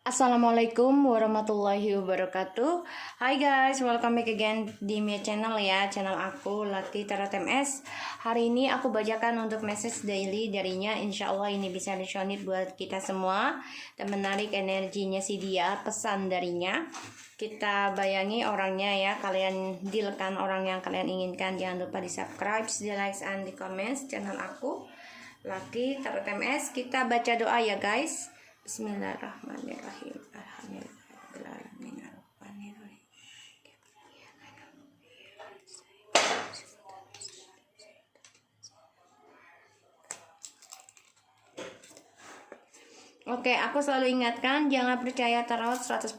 Assalamualaikum warahmatullahi wabarakatuh. Hai guys, welcome back again di my channel ya, channel aku Lati Tarot MS. Hari ini aku bacakan untuk message daily darinya. Insya Allah ini bisa resonate buat kita semua dan menarik energinya si dia, pesan darinya. Kita bayangi orangnya ya, kalian dealkan orang yang kalian inginkan. Jangan lupa di subscribe, di like, and di comments channel aku Lati Tarot MS. Kita baca doa ya guys. Bismillahirrahmanirrahim. Alhamdulillahirrahmanirrahim. Oke, aku selalu ingatkan jangan percaya tarot 100%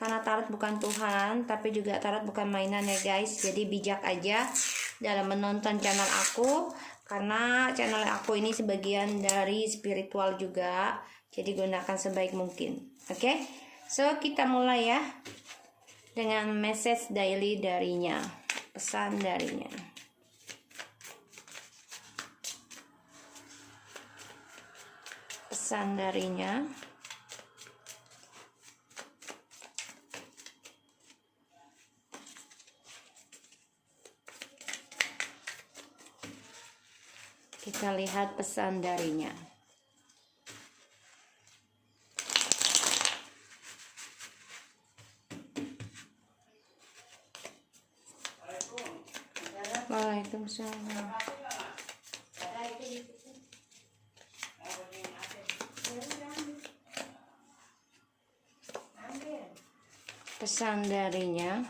karena tarot bukan Tuhan, tapi juga tarot bukan mainan ya guys. Jadi bijak aja dalam menonton channel aku karena channel aku ini sebagian dari spiritual juga. Jadi gunakan sebaik mungkin. Oke, so kita mulai ya dengan message daily darinya, pesan darinya. Pesan darinya. Kita lihat pesan darinya. Waalaikumsalam. Pesan darinya.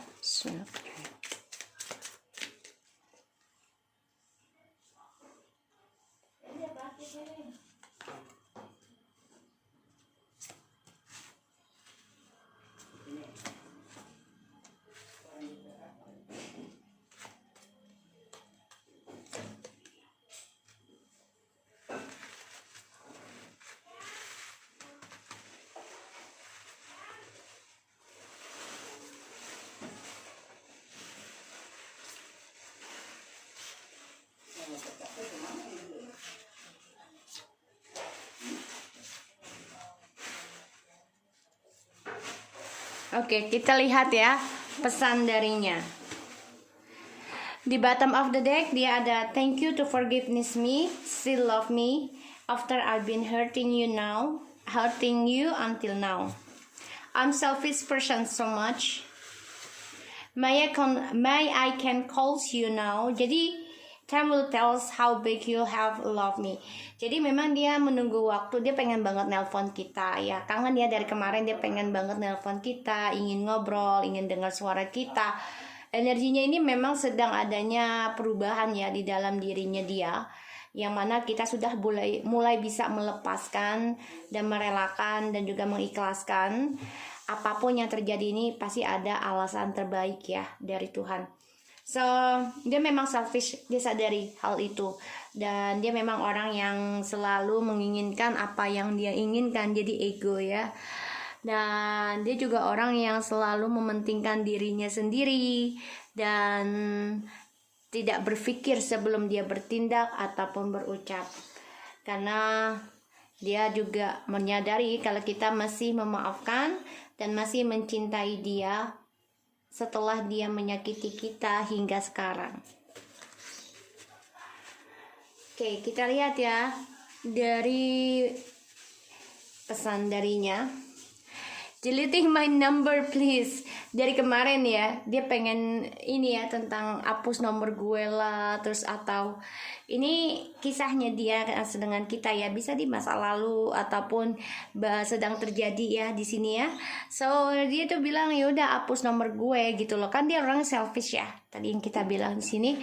Oke, kita lihat ya pesan darinya. Di bottom of the deck dia ada thank you to forgiveness me, still love me after I've been hurting you until now. I'm selfish person so much. May I can call you now. Jadi time will tell us how big you have loved me. Jadi memang dia menunggu waktu, dia pengen banget nelpon kita ya. Kangen ya dari kemarin dia pengen banget nelpon kita, ingin ngobrol, ingin dengar suara kita. Energinya ini memang sedang adanya perubahan ya di dalam dirinya dia. Yang mana kita sudah mulai bisa melepaskan dan merelakan dan juga mengikhlaskan. Apapun yang terjadi ini pasti ada alasan terbaik ya dari Tuhan. So, dia memang selfish, dia sadari hal itu. Dan dia memang orang yang selalu menginginkan apa yang dia inginkan, jadi ego ya. Dan dia juga orang yang selalu mementingkan dirinya sendiri dan tidak berpikir sebelum dia bertindak ataupun berucap. Karena dia juga menyadari kalau kita masih memaafkan dan masih mencintai dia setelah dia menyakiti kita hingga sekarang. Oke, kita lihat ya dari pesan darinya. Deleting my number please. Dari kemarin ya, dia pengen ini ya tentang hapus nomor gue lah, terus atau ini kisahnya dia dengan kita ya, bisa di masa lalu ataupun sedang terjadi ya di sini ya. So dia tuh bilang ya udah hapus nomor gue gitu loh, kan dia orang selfish ya. Tadi yang kita bilang di sini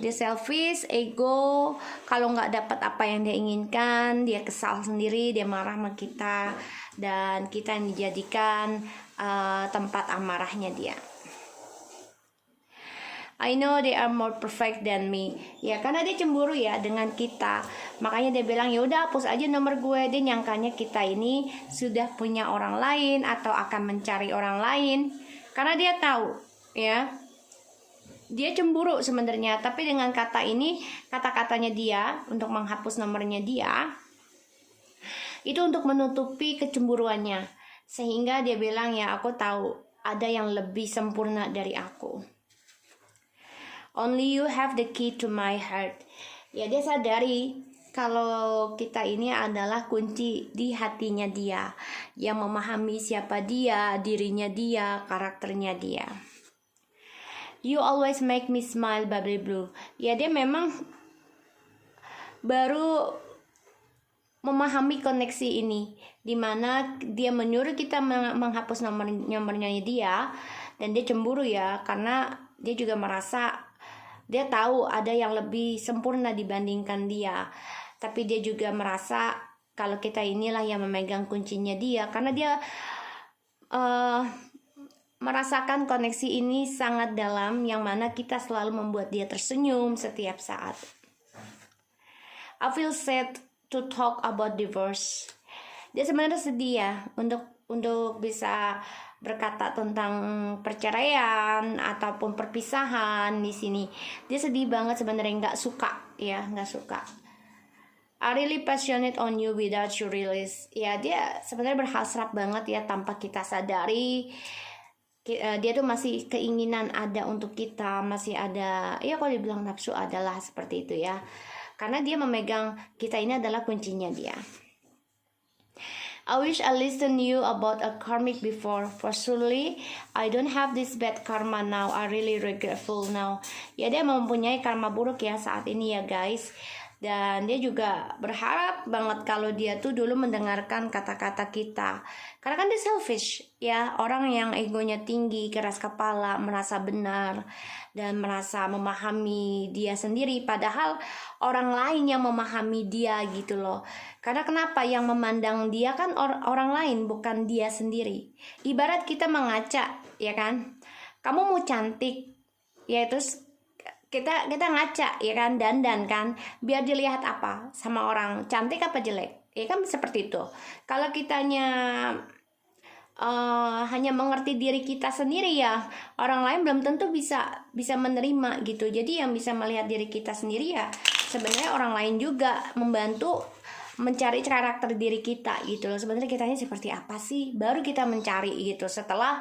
dia selfish, ego. Kalau nggak dapat apa yang dia inginkan, dia kesal sendiri, dia marah sama kita dan kita yang dijadikan tempat amarahnya dia. I know they are more perfect than me. Ya karena dia cemburu ya dengan kita. Makanya dia bilang ya udah hapus aja nomor gue. Dia nyangkanya kita ini sudah punya orang lain atau akan mencari orang lain. Karena dia tahu ya. Dia cemburu sebenarnya, tapi dengan kata ini, kata-katanya dia untuk menghapus nomornya dia itu untuk menutupi kecemburuannya. Sehingga dia bilang ya, aku tahu ada yang lebih sempurna dari aku. Only you have the key to my heart. Ya, dia sadari kalau kita ini adalah kunci di hatinya dia, yang memahami siapa dia, dirinya dia, karakternya dia. You always make me smile, bubbly blue. Ya, dia memang baru memahami koneksi ini, dimana dia menyuruh kita menghapus nomornya dia, dan dia cemburu ya, karena dia juga merasa dia tahu ada yang lebih sempurna dibandingkan dia, tapi dia juga merasa kalau kita inilah yang memegang kuncinya dia, karena dia merasakan koneksi ini sangat dalam, yang mana kita selalu membuat dia tersenyum setiap saat. I feel sad to talk about divorce. Dia sebenarnya sedih ya untuk bisa berkata tentang perceraian ataupun perpisahan di sini. Dia sedih banget sebenarnya, nggak suka. I really passionate on you without you realize. Ya, dia sebenarnya berhasrat banget ya tanpa kita sadari. Dia tuh masih keinginan ada untuk kita, masih ada, ya kalau dibilang nafsu adalah seperti itu ya. Karena dia memegang kita ini adalah kuncinya dia. I wish I listened you about a karmic before. For surely I don't have this bad karma now. I really regretful now. Ya, dia mempunyai karma buruk ya saat ini ya guys. Dan dia juga berharap banget kalau dia tuh dulu mendengarkan kata-kata kita. Karena kan dia selfish ya, orang yang egonya tinggi, keras kepala, merasa benar dan merasa memahami dia sendiri, padahal orang lain yang memahami dia gitu loh. Karena kenapa? Yang memandang dia kan orang lain, bukan dia sendiri. Ibarat kita mengaca ya kan, kamu mau cantik ya, terus kita ngaca ya kan, dandan kan, biar dilihat apa sama orang, cantik apa jelek ya kan, seperti itu. Kalau kitanya hanya mengerti diri kita sendiri ya, orang lain belum tentu bisa menerima gitu. Jadi yang bisa melihat diri kita sendiri ya sebenarnya orang lain juga membantu mencari karakter diri kita gitu loh. Sebenarnya kitanya seperti apa sih, baru kita mencari gitu setelah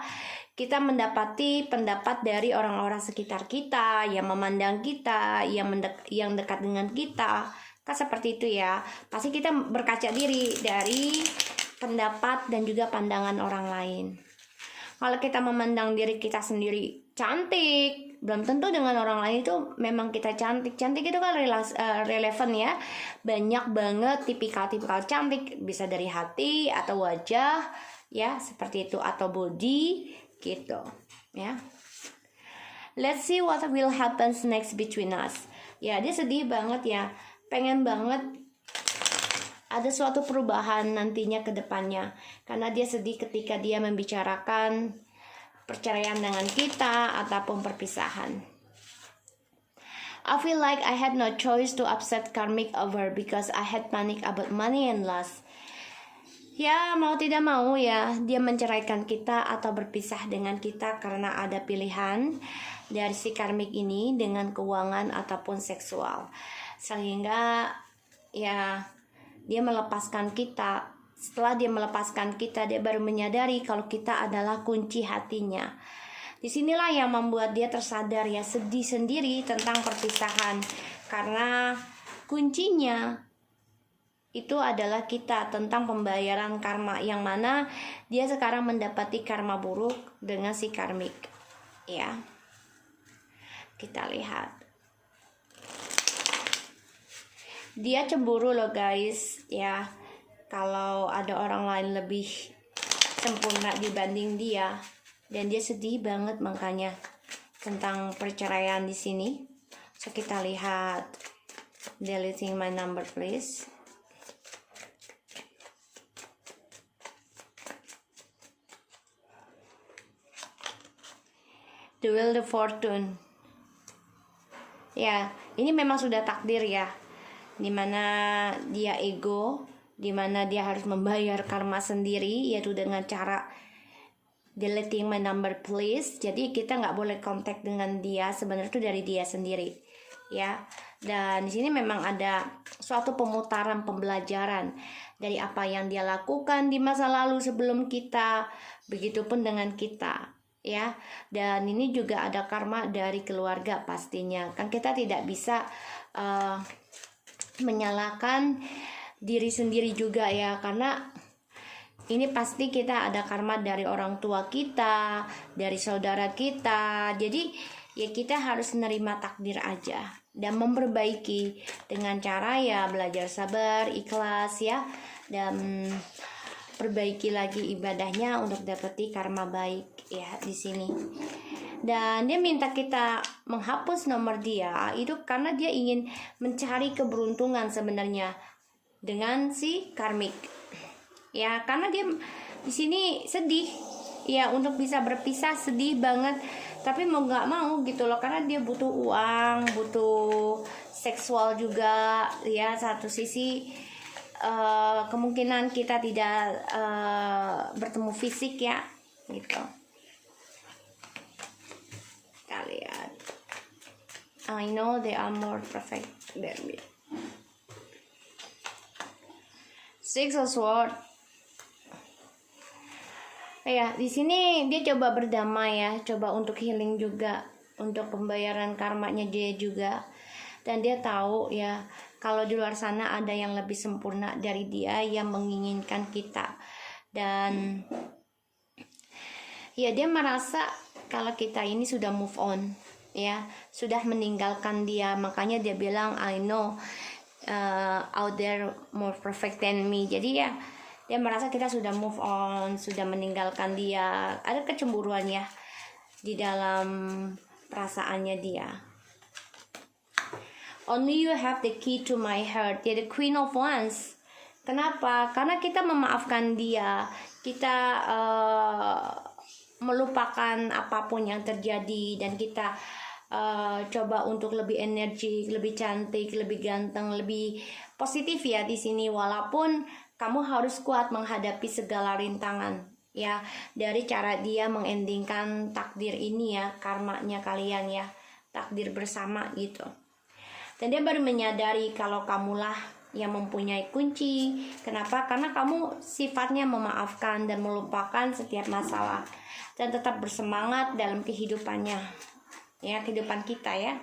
kita mendapati pendapat dari orang-orang sekitar kita yang memandang kita, yang dekat dengan kita kan, seperti itu ya. Pasti kita berkaca diri dari pendapat dan juga pandangan orang lain. Kalau kita memandang diri kita sendiri cantik, belum tentu dengan orang lain itu memang kita cantik. Cantik itu kan relevan ya. Banyak banget tipikal-tipikal cantik, bisa dari hati atau wajah ya, seperti itu, atau body gitu ya. Let's see what will happen next between us. Ya, dia sedih banget ya, pengen banget ada suatu perubahan nantinya ke depannya, karena dia sedih ketika dia membicarakan perceraian dengan kita ataupun perpisahan. I feel like I had no choice to upset karmic over because I had panic about money and loss. Ya, mau tidak mau ya, dia menceraikan kita atau berpisah dengan kita karena ada pilihan dari si karmik ini dengan keuangan ataupun seksual. Sehingga ya, dia melepaskan kita. Setelah dia melepaskan kita, dia baru menyadari kalau kita adalah kunci hatinya. Disinilah yang membuat dia tersadar ya, sedih sendiri tentang perpisahan. Karena kuncinya itu adalah kita, tentang pembayaran karma, yang mana dia sekarang mendapati karma buruk dengan si karmik ya. Kita lihat, dia cemburu loh guys ya, kalau ada orang lain lebih sempurna dibanding dia, dan dia sedih banget makanya tentang perceraian di sini. So kita lihat, deleting my number please. The Wheel of Fortune. Ya, ini memang sudah takdir ya, dimana dia ego, dimana dia harus membayar karma sendiri, yaitu dengan cara deleting my number please. Jadi kita nggak boleh kontak dengan dia, sebenarnya itu dari dia sendiri ya. Dan di sini memang ada suatu pemutaran pembelajaran dari apa yang dia lakukan di masa lalu sebelum kita, begitupun dengan kita, ya. Dan ini juga ada karma dari keluarga pastinya. Kan kita tidak bisa menyalahkan diri sendiri juga ya, karena ini pasti kita ada karma dari orang tua kita, dari saudara kita. Jadi ya kita harus menerima takdir aja dan memperbaiki dengan cara ya belajar sabar, ikhlas ya, dan perbaiki lagi ibadahnya untuk dapati karma baik ya di sini. Dan dia minta kita menghapus nomor dia itu karena dia ingin mencari keberuntungan sebenarnya dengan si karmik. Ya, karena dia di sini sedih. Ya, untuk bisa berpisah sedih banget. Tapi mau nggak mau gitu loh, karena dia butuh uang, butuh seksual juga. Ya, satu sisi kemungkinan kita tidak bertemu fisik ya, gitu. Kita lihat. I know they are more perfect than me. Six of Swords. Ya, di sini dia coba berdamai ya, coba untuk healing juga, untuk pembayaran karmanya dia juga. Dan dia tahu ya, kalau di luar sana ada yang lebih sempurna dari dia yang menginginkan kita. Dan ya dia merasa kalau kita ini sudah move on, ya, sudah meninggalkan dia. Makanya dia bilang I know out there more perfect than me. Jadi ya dia merasa kita sudah move on, sudah meninggalkan dia. Ada kecemburuan ya di dalam perasaannya dia. Only you have the key to my heart. Dia the Queen of Wands. Kenapa? Karena kita memaafkan dia. Kita melupakan apapun yang terjadi. Dan kita coba untuk lebih energik, lebih cantik, lebih ganteng, lebih positif ya di sini. Walaupun kamu harus kuat menghadapi segala rintangan ya, dari cara dia mengendingkan takdir ini ya, karmanya kalian ya, takdir bersama gitu. Dan dia baru menyadari kalau kamulah yang mempunyai kunci. Kenapa? Karena kamu sifatnya memaafkan dan melupakan setiap masalah dan tetap bersemangat dalam kehidupannya ya, kehidupan kita ya.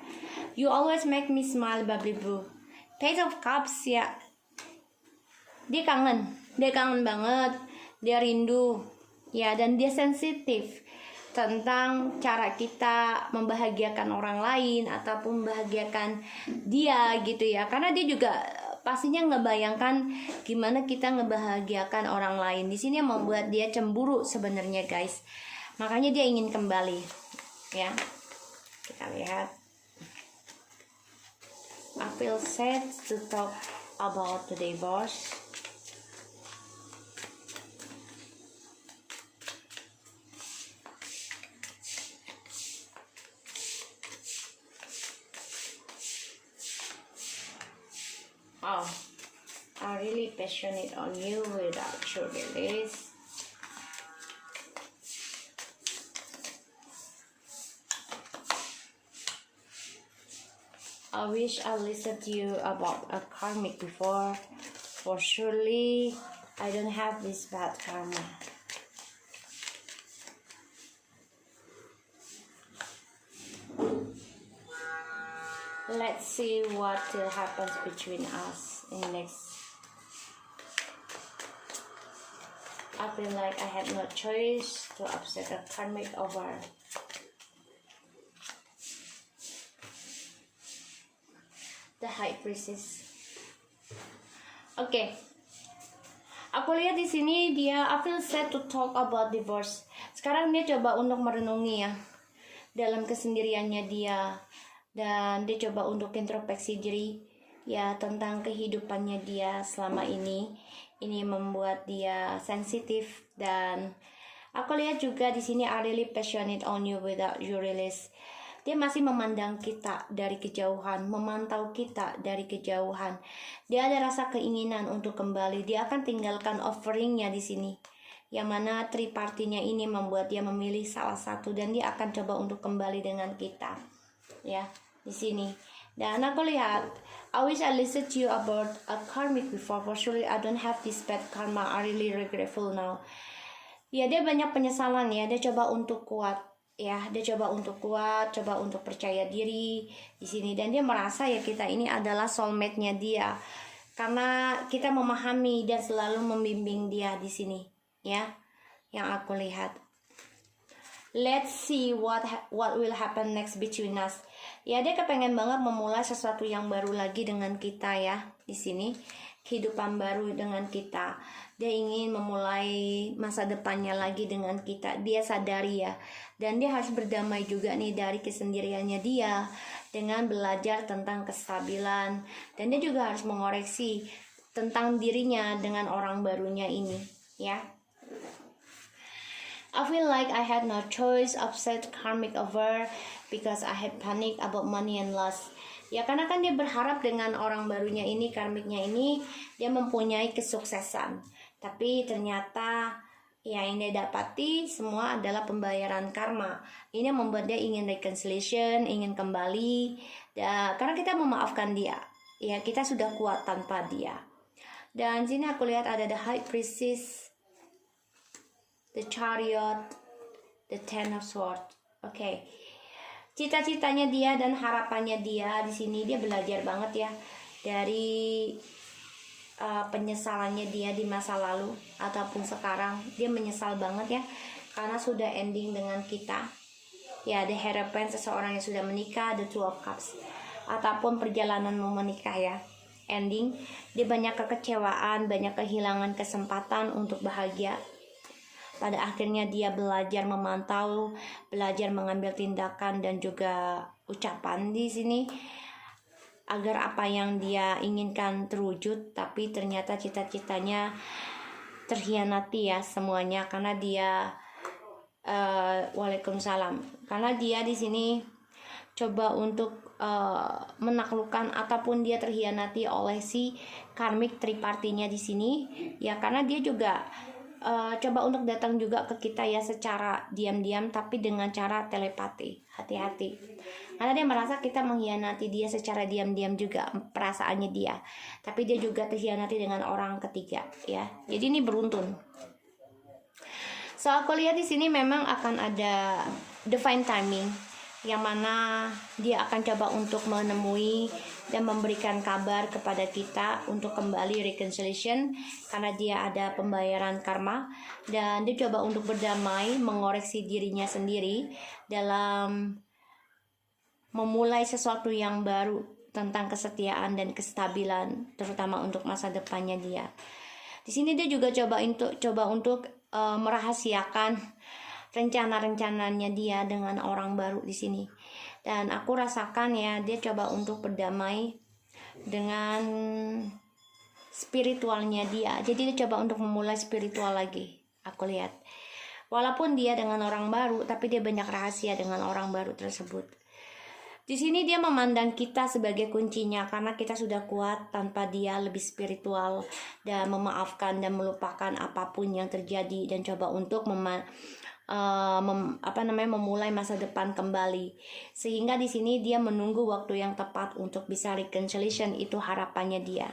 You always make me smile, Bubbly Boo. Page of Cups ya, dia kangen banget, dia rindu ya, dan dia sensitif tentang cara kita membahagiakan orang lain ataupun membahagiakan dia gitu ya, karena dia juga pastinya ngebayangkan gimana kita ngebahagiakan orang lain. Di sini yang membuat dia cemburu sebenarnya guys, makanya dia ingin kembali ya. Kita lihat. I feel sad to talk about the divorce. Oh, I'm really passionate on you without your release. I wish I listened to you about a karmic before, for surely I don't have this bad karma. Let's see what happens between us in next. I feel like I had no choice to upset a karmic over. The High Priestess. Oke. Aku lihat di sini dia I feel sad to talk about divorce. Sekarang dia coba untuk merenungi ya dalam kesendiriannya dia, dan dia coba untuk introspeksi diri ya tentang kehidupannya dia selama ini. Ini membuat dia sensitif, dan aku lihat juga di sini I really passionate on you without your release. Dia masih memandang kita dari kejauhan, memantau kita dari kejauhan. Dia ada rasa keinginan untuk kembali. Dia akan tinggalkan offeringnya di sini, yang mana tripartinya ini membuat dia memilih salah satu, dan dia akan coba untuk kembali dengan kita. Ya, di sini Dan aku lihat, I wish I listened to you about a karmic before. For surely I don't have this bad karma. I really regretful now. Ya, dia banyak penyesalan ya. Dia coba untuk kuat. Ya, dia coba untuk kuat, coba untuk percaya diri di sini. Dan dia merasa ya kita ini adalah soulmate-nya dia. Karena kita memahami dan selalu membimbing dia di sini. Ya, yang aku lihat. Let's see what will happen next between us. Ya, dia kepengen banget memulai sesuatu yang baru lagi dengan kita ya di sini, kehidupan baru dengan kita. Dia ingin memulai masa depannya lagi dengan kita. Dia sadari ya, dan dia harus berdamai juga nih dari kesendiriannya dia dengan belajar tentang kestabilan, dan dia juga harus mengoreksi tentang dirinya dengan orang barunya ini ya. I feel like I had no choice, upset karmic over because I had panic about money and loss. Ya, karena kan dia berharap dengan orang barunya ini, karmiknya ini, dia mempunyai kesuksesan. Tapi ternyata ya yang dia dapati semua adalah pembayaran karma. Ini membuat dia ingin reconciliation, ingin kembali. Karena kita memaafkan dia. Ya, kita sudah kuat tanpa dia. Dan sini aku lihat ada the High Priestess, the Chariot, the Ten of Swords. Oke. Cita-citanya dia dan harapannya dia di sini, dia belajar banget ya dari penyesalannya dia di masa lalu ataupun sekarang. Dia menyesal banget ya karena sudah ending dengan kita. Ya, the Hierophant, seseorang yang sudah menikah, the Two of Cups, ataupun perjalanan mau menikah ya. Ending, dia banyak kekecewaan, banyak kehilangan kesempatan untuk bahagia. Pada akhirnya dia belajar memantau, belajar mengambil tindakan dan juga ucapan di sini agar apa yang dia inginkan terwujud, tapi ternyata cita-citanya terhianati ya semuanya karena dia Waalaikumsalam. Karena dia di sini coba untuk menaklukkan ataupun dia terhianati oleh si karmik tripartinya di sini ya, karena dia juga coba untuk datang juga ke kita ya secara diam-diam tapi dengan cara telepati. Hati-hati karena dia merasa kita mengkhianati dia secara diam-diam juga perasaannya dia, tapi dia juga terhianati dengan orang ketiga ya. Jadi ini beruntun. So aku lihat di sini memang akan ada divine timing yang mana dia akan coba untuk menemui dan memberikan kabar kepada kita untuk kembali reconciliation karena dia ada pembayaran karma, dan dia coba untuk berdamai, mengoreksi dirinya sendiri dalam memulai sesuatu yang baru tentang kesetiaan dan kestabilan, terutama untuk masa depannya dia. Di sini dia juga coba untuk merahasiakan rencana-rencananya dia dengan orang baru di sini. Dan aku rasakan ya dia coba untuk berdamai dengan spiritualnya dia. Jadi dia coba untuk memulai spiritual lagi. Aku lihat. Walaupun dia dengan orang baru, tapi dia banyak rahasia dengan orang baru tersebut. Di sini dia memandang kita sebagai kuncinya karena kita sudah kuat tanpa dia, lebih spiritual dan memaafkan dan melupakan apapun yang terjadi dan coba untuk memulai masa depan kembali. Sehingga di sini dia menunggu waktu yang tepat untuk bisa reconciliation, itu harapannya dia.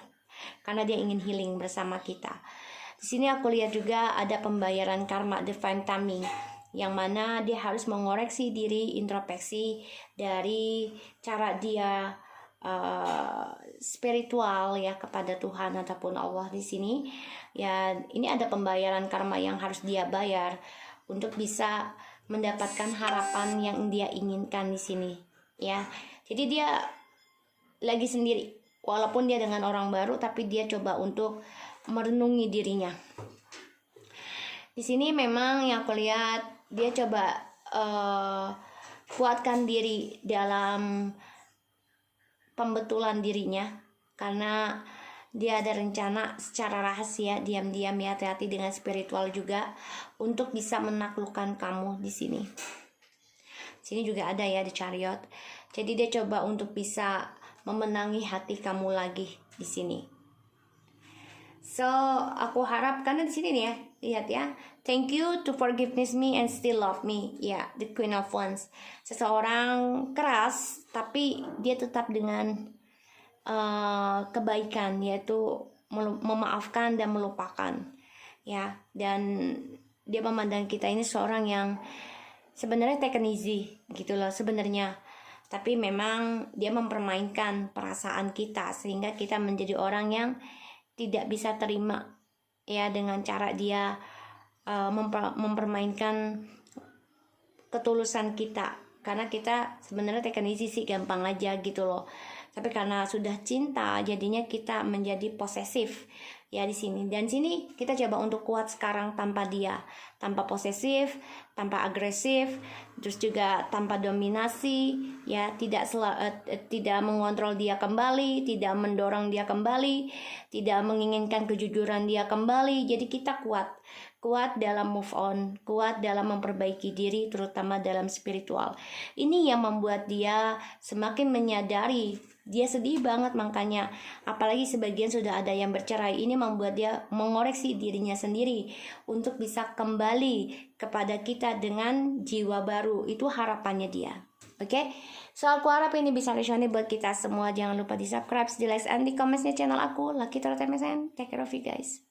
Karena dia ingin healing bersama kita. Di sini aku lihat juga ada pembayaran karma, divine timing, yang mana dia harus mengoreksi diri, introspeksi dari cara dia spiritual ya kepada Tuhan ataupun Allah di sini. Ya, ini ada pembayaran karma yang harus dia bayar untuk bisa mendapatkan harapan yang dia inginkan di sini ya. Jadi dia lagi sendiri walaupun dia dengan orang baru, tapi dia coba untuk merenungi dirinya. Di sini memang yang aku lihat dia coba kuatkan diri dalam pembetulan dirinya karena dia ada rencana secara rahasia, diam-diam ya, hati-hati dengan spiritual juga untuk bisa menaklukkan kamu di sini. Sini juga ada ya di Chariot. Jadi dia coba untuk bisa memenangi hati kamu lagi di sini. So aku harap karena di sini nih ya, Lihat ya, thank you to forgiveness me and still love me. Ya, the Queen of Wands. Seseorang keras, tapi dia tetap dengan kebaikan, yaitu memaafkan dan melupakan. Ya, dan dia memandang kita ini seorang yang sebenarnya take it easy gitu loh sebenarnya. Tapi memang dia mempermainkan perasaan kita sehingga kita menjadi orang yang tidak bisa terima ya dengan cara dia mempermainkan ketulusan kita. Karena kita sebenarnya take it easy sih, gampang aja gitu loh. Tapi karena sudah cinta jadinya kita menjadi posesif ya di sini. Dan sini kita coba untuk kuat sekarang tanpa dia, tanpa posesif, tanpa agresif, terus juga tanpa dominasi ya, tidak mengontrol dia kembali, tidak mendorong dia kembali, tidak menginginkan kejujuran dia kembali. Jadi kita kuat dalam move on, kuat dalam memperbaiki diri, terutama dalam spiritual. Ini yang membuat dia semakin menyadari dia sedih banget, makanya apalagi sebagian sudah ada yang bercerai. Ini membuat dia mengoreksi dirinya sendiri untuk bisa kembali kepada kita dengan jiwa baru. Itu harapannya dia. Oke, so aku harap ini bisa resonate buat kita semua. Jangan lupa di subscribe, di like, and di comment channel aku, Lucky Tarot MSN. Take care of you guys.